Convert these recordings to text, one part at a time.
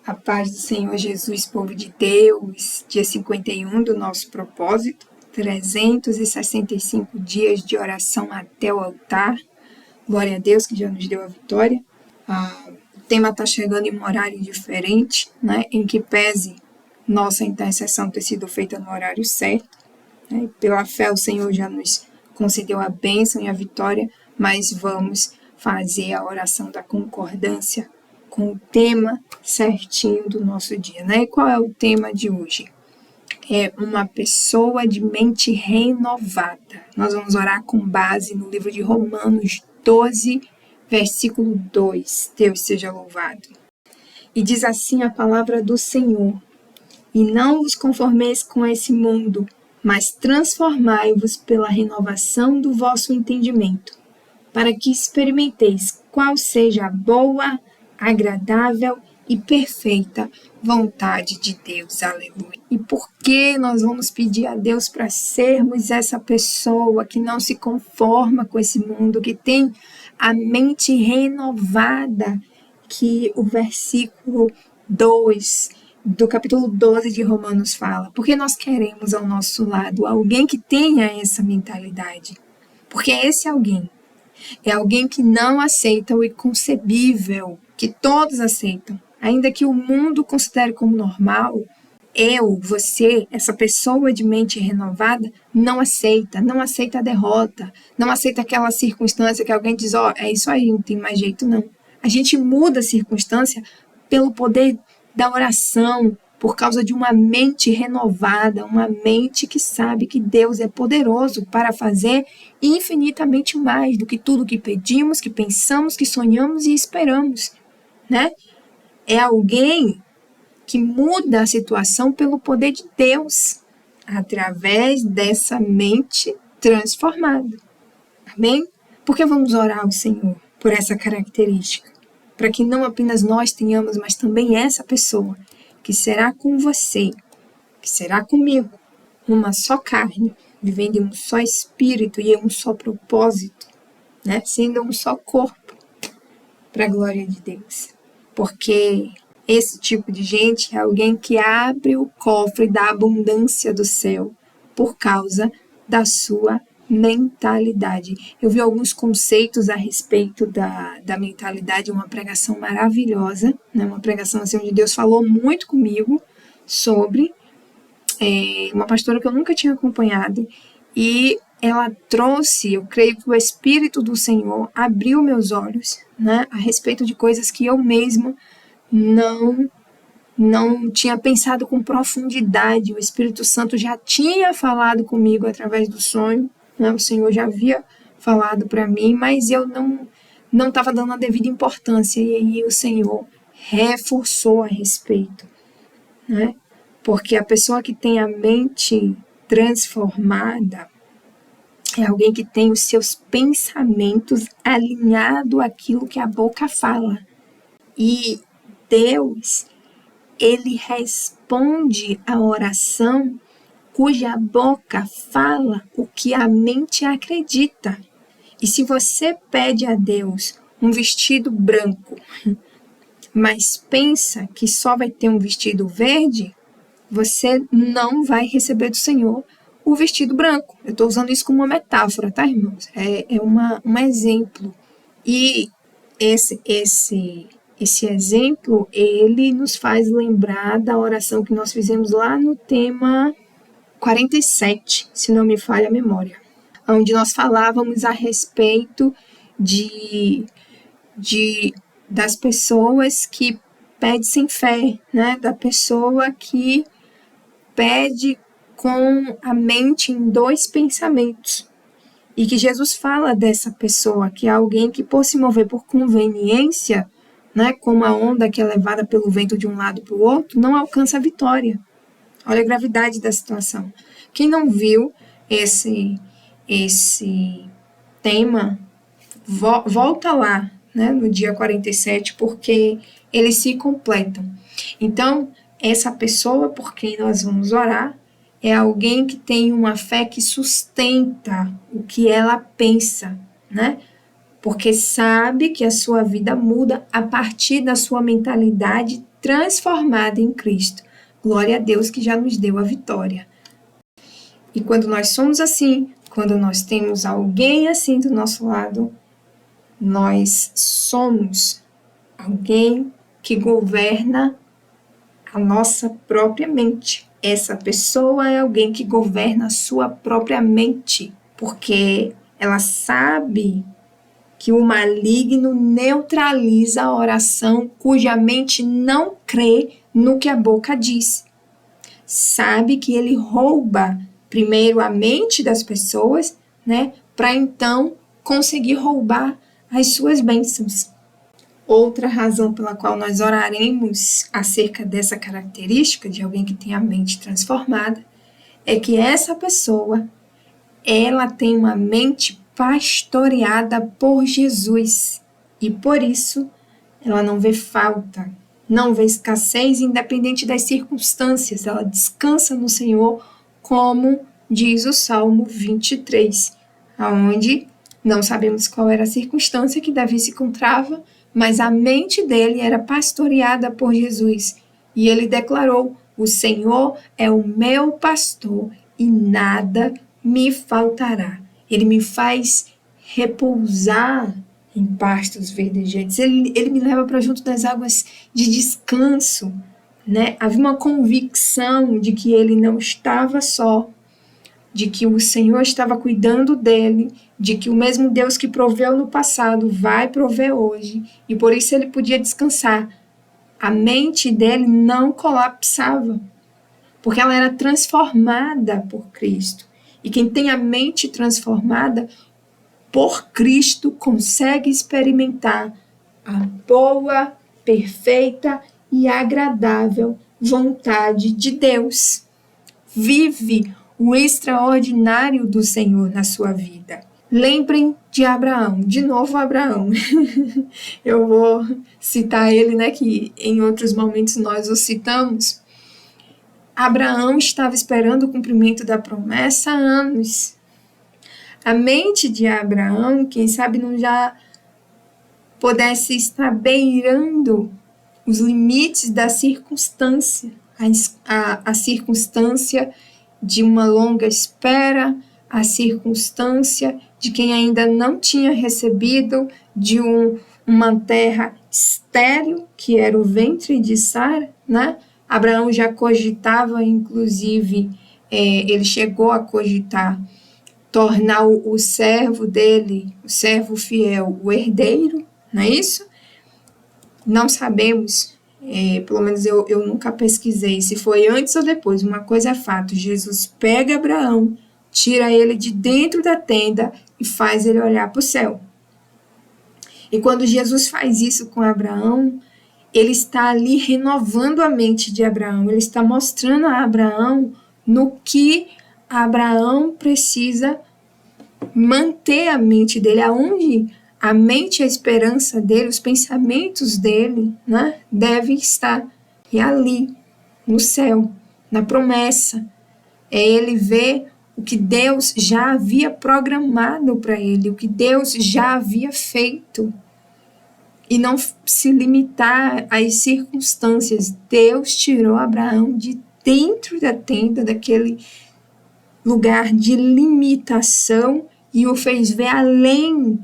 A paz do Senhor Jesus, povo de Deus, dia 51 do nosso propósito, 365 dias de oração até o altar. Glória a Deus que já nos deu a vitória. O tema está chegando em um horário diferente, né, em que pese nossa intercessão ter sido feita no horário certo. Né, pela fé o Senhor já nos concedeu a bênção e a vitória, mas vamos fazer a oração da concordância com o tema certinho do nosso dia, né? E qual é o tema de hoje? É uma pessoa de mente renovada. Nós vamos orar com base no livro de Romanos 12, versículo 2. Deus seja louvado. E diz assim a palavra do Senhor: E não vos conformeis com esse mundo, mas transformai-vos pela renovação do vosso entendimento, para que experimenteis qual seja a boa, agradável e perfeita vontade de Deus. Aleluia. E por que nós vamos pedir a Deus para sermos essa pessoa que não se conforma com esse mundo, que tem a mente renovada, que o versículo 2 do capítulo 12 de Romanos fala? Porque nós queremos ao nosso lado alguém que tenha essa mentalidade. Porque esse alguém é alguém que não aceita o inconcebível, que todos aceitam. Ainda que o mundo considere como normal, eu, você, essa pessoa de mente renovada, não aceita a derrota, não aceita aquela circunstância que alguém diz, é isso aí, não tem mais jeito não. A gente muda a circunstância pelo poder da oração, por causa de uma mente renovada, uma mente que sabe que Deus é poderoso para fazer infinitamente mais do que tudo que pedimos, que pensamos, que sonhamos e esperamos, né? É alguém que muda a situação pelo poder de Deus, através dessa mente transformada. Amém? Porque vamos orar ao Senhor por essa característica, para que não apenas nós tenhamos, mas também essa pessoa, que será com você, que será comigo, uma só carne, vivendo em um só espírito e em um só propósito, né? Sendo um só corpo, para a glória de Deus. Porque esse tipo de gente é alguém que abre o cofre da abundância do céu por causa da sua mentalidade. Eu vi alguns conceitos a respeito da mentalidade, uma pregação maravilhosa, né? Uma pregação assim, onde Deus falou muito comigo sobre uma pastora que eu nunca tinha acompanhado, e ela trouxe, eu creio que o Espírito do Senhor abriu meus olhos, né, a respeito de coisas que eu mesma não tinha pensado com profundidade. O Espírito Santo já tinha falado comigo através do sonho, né? O Senhor já havia falado para mim, mas eu não estava dando a devida importância, e aí o Senhor reforçou a respeito, né? Porque a pessoa que tem a mente transformada é alguém que tem os seus pensamentos alinhados àquilo que a boca fala. E Deus, Ele responde a oração cuja boca fala o que a mente acredita. E se você pede a Deus um vestido branco, mas pensa que só vai ter um vestido verde, você não vai receber do Senhor o vestido branco. Eu estou usando isso como uma metáfora, tá, irmãos? É um exemplo. E esse exemplo, ele nos faz lembrar da oração que nós fizemos lá no tema 47, se não me falha a memória, onde nós falávamos a respeito das pessoas que pedem sem fé, né? Da pessoa que pede com a mente em dois pensamentos. E que Jesus fala dessa pessoa, que é alguém que, por se mover por conveniência, né, como a onda que é levada pelo vento de um lado para o outro, não alcança a vitória. Olha a gravidade da situação. Quem não viu esse tema, volta lá, né, no dia 47, porque eles se completam. Então, essa pessoa por quem nós vamos orar é alguém que tem uma fé que sustenta o que ela pensa, né? Porque sabe que a sua vida muda a partir da sua mentalidade transformada em Cristo. Glória a Deus que já nos deu a vitória. E quando nós somos assim, quando nós temos alguém assim do nosso lado, nós somos alguém que governa a nossa própria mente. Essa pessoa é alguém que governa a sua própria mente, porque ela sabe que o maligno neutraliza a oração cuja mente não crê no que a boca diz. Sabe que ele rouba primeiro a mente das pessoas, né, para então conseguir roubar as suas bênçãos. Outra razão pela qual nós oraremos acerca dessa característica de alguém que tem a mente transformada é que essa pessoa, ela tem uma mente pastoreada por Jesus e por isso ela não vê falta, não vê escassez independente das circunstâncias, ela descansa no Senhor, como diz o Salmo 23, onde não sabemos qual era a circunstância que Davi se encontrava, mas a mente dele era pastoreada por Jesus. E ele declarou: o Senhor é o meu pastor e nada me faltará. Ele me faz repousar em pastos verdejantes. Ele me leva para junto das águas de descanso, né? Havia uma convicção de que ele não estava só, de que o Senhor estava cuidando dele, de que o mesmo Deus que proveu no passado vai prover hoje, e por isso ele podia descansar. A mente dele não colapsava, porque ela era transformada por Cristo. E quem tem a mente transformada por Cristo consegue experimentar a boa, perfeita e agradável vontade de Deus. Vive o extraordinário do Senhor na sua vida. Lembrem de Abraão, de novo Abraão. Eu vou citar ele, né, que em outros momentos nós o citamos. Abraão estava esperando o cumprimento da promessa há anos. A mente de Abraão, quem sabe não já pudesse estar beirando os limites da circunstância, a circunstância de uma longa espera, a circunstância de quem ainda não tinha recebido de uma terra estéril, que era o ventre de Sara, né? Abraão já cogitava, inclusive, ele chegou a cogitar tornar o servo dele, o servo fiel, o herdeiro, não é isso? Não sabemos. Pelo menos eu nunca pesquisei se foi antes ou depois. Uma coisa é fato: Jesus pega Abraão, tira ele de dentro da tenda e faz ele olhar para o céu. E quando Jesus faz isso com Abraão, ele está ali renovando a mente de Abraão, ele está mostrando a Abraão no que Abraão precisa manter a mente dele, aonde a mente e a esperança dele, os pensamentos dele, né, devem estar. E ali, no céu, na promessa, ele vê o que Deus já havia programado para ele, o que Deus já havia feito. E não se limitar às circunstâncias. Deus tirou Abraão de dentro da tenda, daquele lugar de limitação, e o fez ver além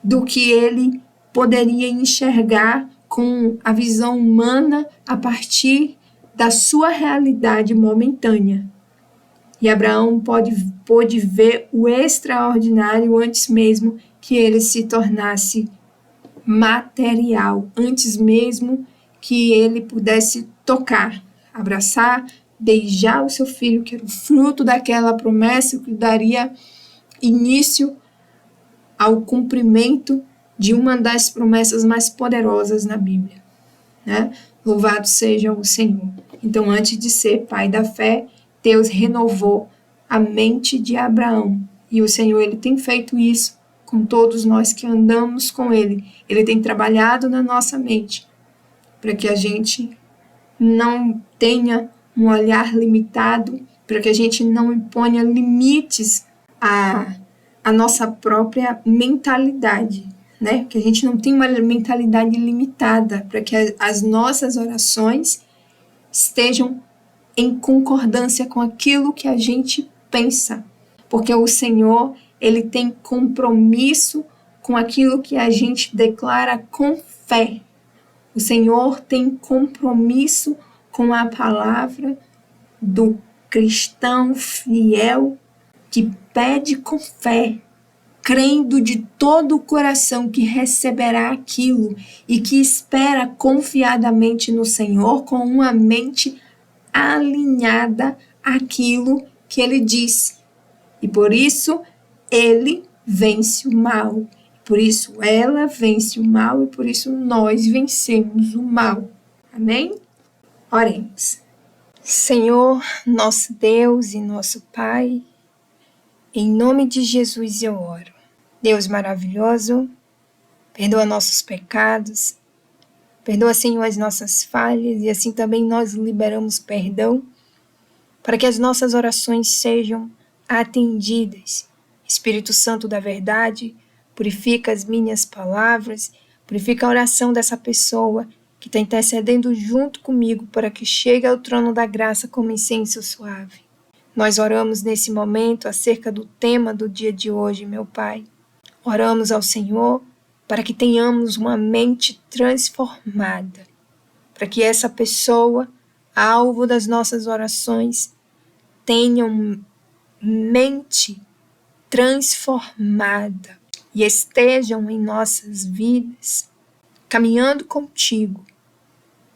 do que ele poderia enxergar com a visão humana a partir da sua realidade momentânea. E Abraão pôde ver o extraordinário antes mesmo que ele se tornasse material, antes mesmo que ele pudesse tocar, abraçar, beijar o seu filho, que era o fruto daquela promessa que daria início ao cumprimento de uma das promessas mais poderosas na Bíblia, né? Louvado seja o Senhor. Então, antes de ser pai da fé, Deus renovou a mente de Abraão. E o Senhor, ele tem feito isso com todos nós que andamos com ele. Ele tem trabalhado na nossa mente para que a gente não tenha um olhar limitado, para que a gente não imponha limites à nossa própria mentalidade, né? Que a gente não tem uma mentalidade limitada, para que as nossas orações estejam em concordância com aquilo que a gente pensa. Porque o Senhor, ele tem compromisso com aquilo que a gente declara com fé. O Senhor tem compromisso com a palavra do cristão fiel que pede com fé, crendo de todo o coração que receberá aquilo e que espera confiadamente no Senhor com uma mente alinhada àquilo que ele diz. E por isso ele vence o mal. Por isso ela vence o mal e por isso nós vencemos o mal. Amém? Oremos. Senhor, nosso Deus e nosso Pai, em nome de Jesus eu oro. Deus maravilhoso, perdoa nossos pecados, perdoa, Senhor, as nossas falhas e assim também nós liberamos perdão para que as nossas orações sejam atendidas. Espírito Santo da verdade, purifica as minhas palavras, purifica a oração dessa pessoa que está intercedendo junto comigo para que chegue ao trono da graça como incenso suave. Nós oramos nesse momento acerca do tema do dia de hoje, meu Pai. Oramos ao Senhor para que tenhamos uma mente transformada, para que essa pessoa, alvo das nossas orações, tenha uma mente transformada e estejam em nossas vidas caminhando contigo,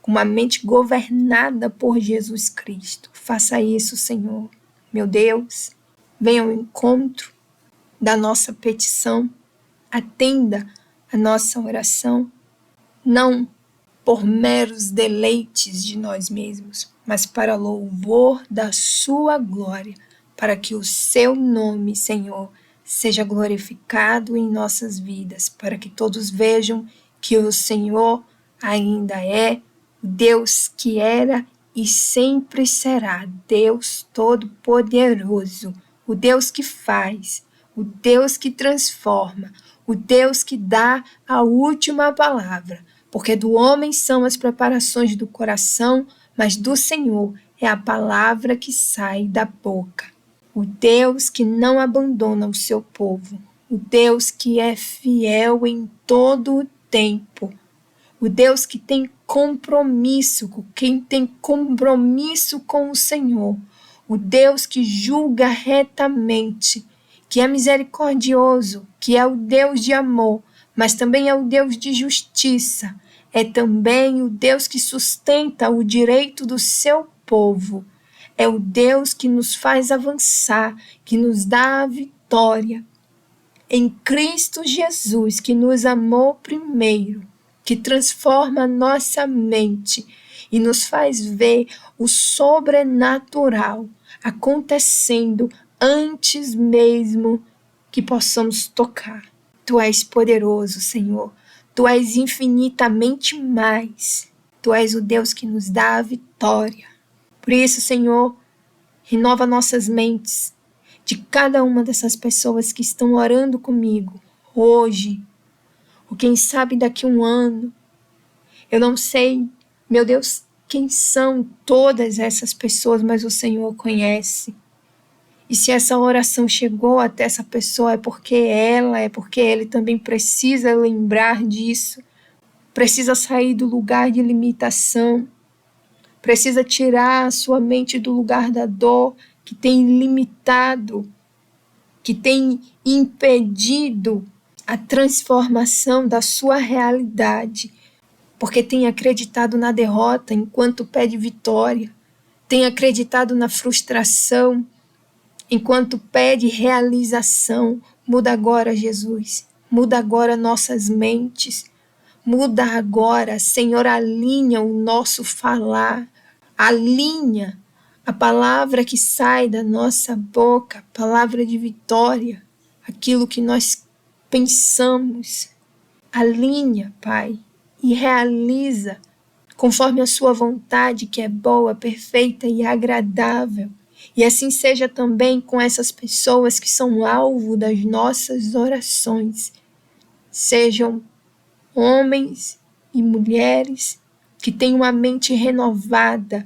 com uma mente governada por Jesus Cristo. Faça isso, Senhor. Meu Deus, venha ao encontro da nossa petição, atenda a nossa oração, não por meros deleites de nós mesmos, mas para louvor da sua glória, para que o seu nome, Senhor, seja glorificado em nossas vidas, para que todos vejam que o Senhor ainda é o Deus que era e sempre será, Deus Todo-Poderoso, o Deus que faz, o Deus que transforma, o Deus que dá a última palavra, porque do homem são as preparações do coração, mas do Senhor é a palavra que sai da boca. O Deus que não abandona o seu povo, o Deus que é fiel em todo o tempo, o Deus que tem compromisso com quem tem compromisso com o Senhor, o Deus que julga retamente, que é misericordioso, que é o Deus de amor, mas também é o Deus de justiça, é também o Deus que sustenta o direito do seu povo, é o Deus que nos faz avançar, que nos dá a vitória. Em Cristo Jesus, que nos amou primeiro, que transforma a nossa mente e nos faz ver o sobrenatural acontecendo antes mesmo que possamos tocar. Tu és poderoso, Senhor. Tu és infinitamente mais. Tu és o Deus que nos dá a vitória. Por isso, Senhor, renova nossas mentes de cada uma dessas pessoas que estão orando comigo hoje, ou quem sabe daqui a um ano. Eu não sei, meu Deus, quem são todas essas pessoas, mas o Senhor conhece. E se essa oração chegou até essa pessoa, é porque ele também precisa lembrar disso, precisa sair do lugar de limitação, precisa tirar a sua mente do lugar da dor que tem limitado, que tem impedido a transformação da sua realidade, porque tem acreditado na derrota enquanto pede vitória, tem acreditado na frustração enquanto pede realização. Muda agora, Jesus, muda agora nossas mentes, muda agora, Senhor, alinha o nosso falar, alinha a palavra que sai da nossa boca, palavra de vitória, aquilo que nós pensamos, alinha, Pai, e realiza conforme a sua vontade, que é boa, perfeita e agradável. E assim seja também com essas pessoas que são alvo das nossas orações. sejam homens e mulheres que têm uma mente renovada,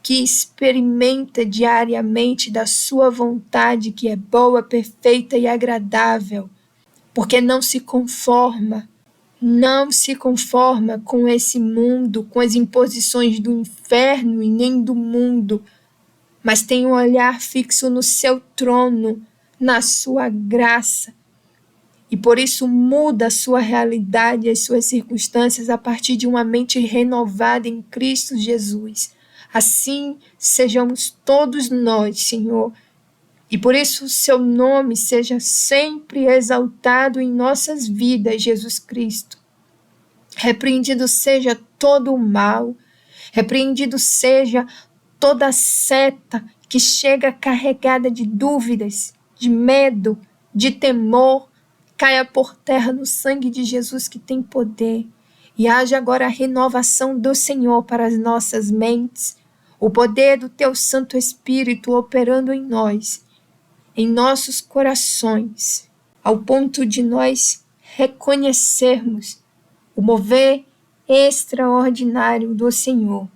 que experimenta diariamente da sua vontade, que é boa, perfeita e agradável, porque não se conforma com esse mundo, com as imposições do inferno e nem do mundo, mas tem um olhar fixo no seu trono, na sua graça, e por isso muda a sua realidade e as suas circunstâncias a partir de uma mente renovada em Cristo Jesus. Assim sejamos todos nós, Senhor, e por isso o seu nome seja sempre exaltado em nossas vidas, Jesus Cristo. Repreendido seja todo o mal, repreendido seja toda seta que chega carregada de dúvidas, de medo, de temor, caia por terra no sangue de Jesus que tem poder. E haja agora a renovação do Senhor para as nossas mentes, o poder do teu Santo Espírito operando em nós, em nossos corações, ao ponto de nós reconhecermos o mover extraordinário do Senhor.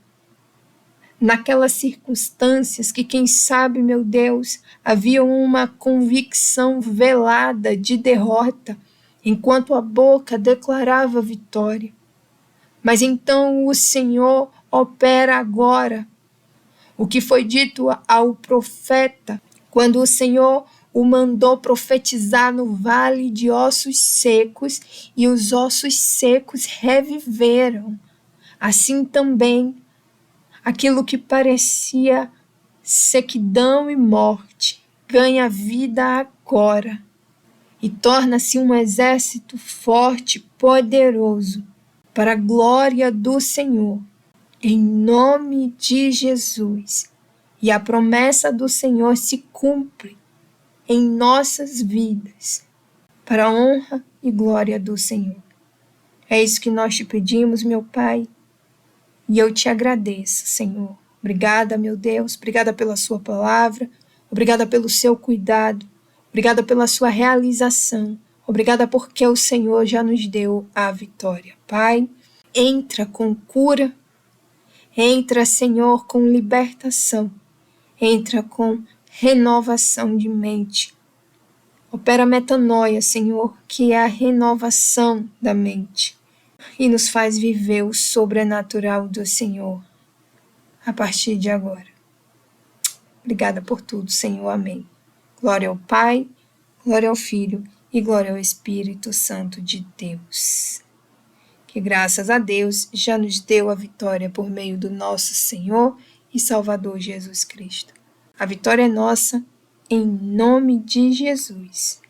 Naquelas circunstâncias que, quem sabe, meu Deus, havia uma convicção velada de derrota, enquanto a boca declarava vitória. Mas então o Senhor opera agora. O que foi dito ao profeta, quando o Senhor o mandou profetizar no vale de ossos secos, e os ossos secos reviveram. Assim também, aquilo que parecia sequidão e morte ganha vida agora e torna-se um exército forte, poderoso, para a glória do Senhor, em nome de Jesus. E a promessa do Senhor se cumpre em nossas vidas, para a honra e glória do Senhor. É isso que nós te pedimos, meu Pai, e eu te agradeço, Senhor. Obrigada, meu Deus, obrigada pela sua palavra, obrigada pelo seu cuidado, obrigada pela sua realização, obrigada porque o Senhor já nos deu a vitória. Pai, entra com cura, entra, Senhor, com libertação, entra com renovação de mente. Opera a metanoia, Senhor, que é a renovação da mente, e nos faz viver o sobrenatural do Senhor a partir de agora. Obrigada por tudo, Senhor. Amém. Glória ao Pai, glória ao Filho e glória ao Espírito Santo de Deus. Que graças a Deus já nos deu a vitória por meio do nosso Senhor e Salvador Jesus Cristo. A vitória é nossa, em nome de Jesus.